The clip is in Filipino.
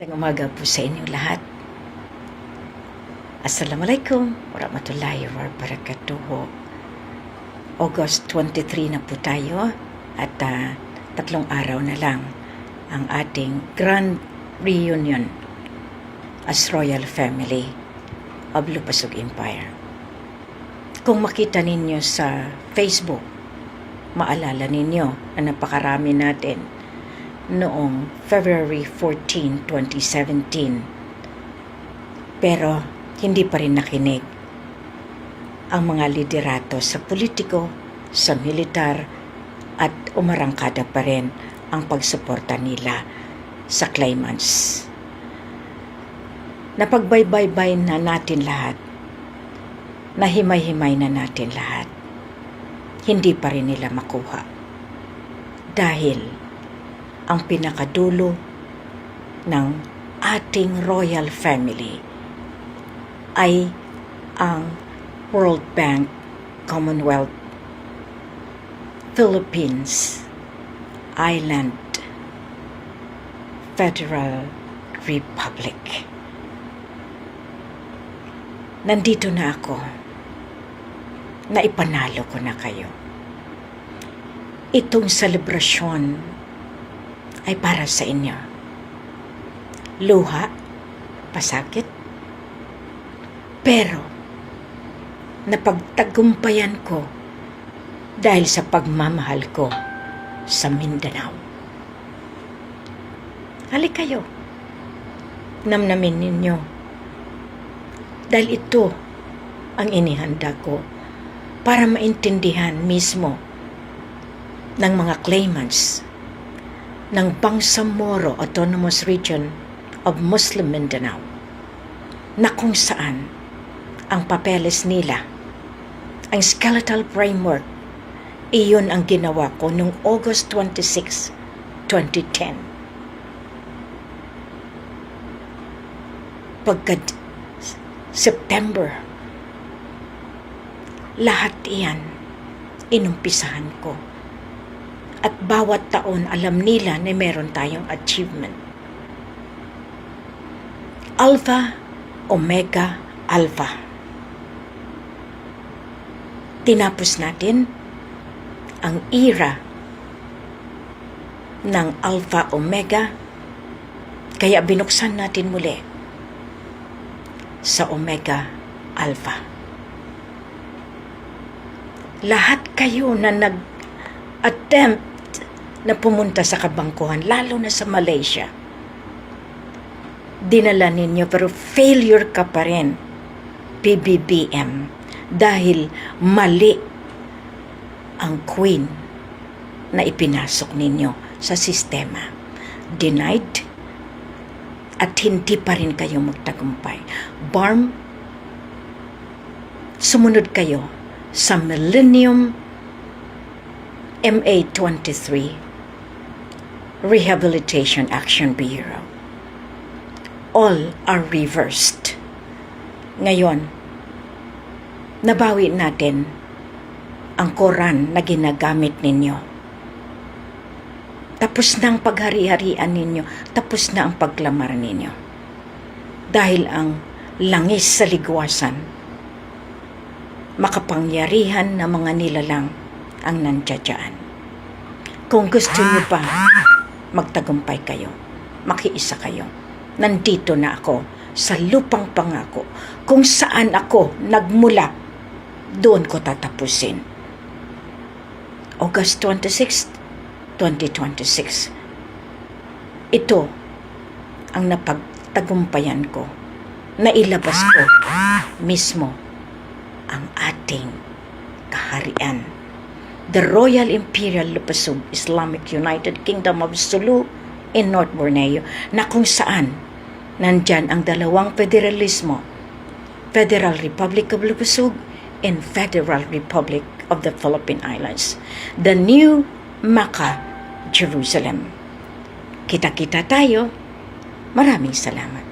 Magandang umaga po sa inyo lahat. Assalamualaikum warahmatullahi wabarakatuh. August 23 na po tayo at 3 araw na lang ang ating grand reunion as royal family of Lupasug Empire. Kung makita ninyo sa Facebook, maalala ninyo na napakarami natin noong February 14, 2017. Pero hindi pa rin nakinig ang mga liderato sa politiko, sa militar, at umarangkada pa rin ang pagsuporta nila sa claimants. Napagbaybay na natin lahat, nahimay-himay na natin lahat. Hindi pa rin nila makuha. Dahil ang pinakadulo ng ating royal family ay ang World Bank, Commonwealth, Philippines, Island, Federal Republic. Nandito na ako. Naipanalo ko na kayo. Itong selebrasyon ay para sa inyo. Luha, pasakit, pero napagtagumpayan ko dahil sa pagmamahal ko sa Mindanao. Halik kayo, namnamin ninyo, dahil ito ang inihanda ko para maintindihan mismo ng mga claimants ng Bangsamoro Autonomous Region of Muslim Mindanao, na kung saan ang papeles nila, ang skeletal framework, iyon ang ginawa ko noong August 26, 2010. Pagkat September, lahat iyan inumpisahan ko. At bawat taon alam nila na meron tayong achievement. Alpha, Omega, Alpha. Tinapos natin ang era ng Alpha, Omega, kaya binuksan natin muli sa Omega, Alpha. Lahat kayo na nag-attempt na pumunta sa kabangkuhan, lalo na sa Malaysia, dinala ninyo pero failure ka pa rin, PBBM, dahil mali ang queen na ipinasok ninyo sa sistema. Denied at hindi pa rin kayo magtagumpay. BARM, sumunod kayo sa Millennium MA23 Rehabilitation Action Bureau. All are reversed. Ngayon, nabawi natin ang Quran na ginagamit ninyo. Tapos na ang paghari-harian ninyo. Tapos na ang paglamar ninyo. Dahil ang langis sa ligwasan, makapangyarihan na mga nilalang ang nandiyan. Kung gusto niyo pa magtagumpay kayo, makiisa kayo. Nandito na ako sa lupang pangako. Kung saan ako nagmula, doon ko tatapusin. August 26, 2026. Ito ang napagtagumpayan ko. Nailabas ko mismo ang ating kaharian. The Royal Imperial Lupasug Islamic United Kingdom of Sulu in North Borneo, na kung saan nandyan ang dalawang federalismo, Federal Republic of Lupasug and Federal Republic of the Philippine Islands, the new Makkah, Jerusalem. Kita-kita tayo. Maraming salamat.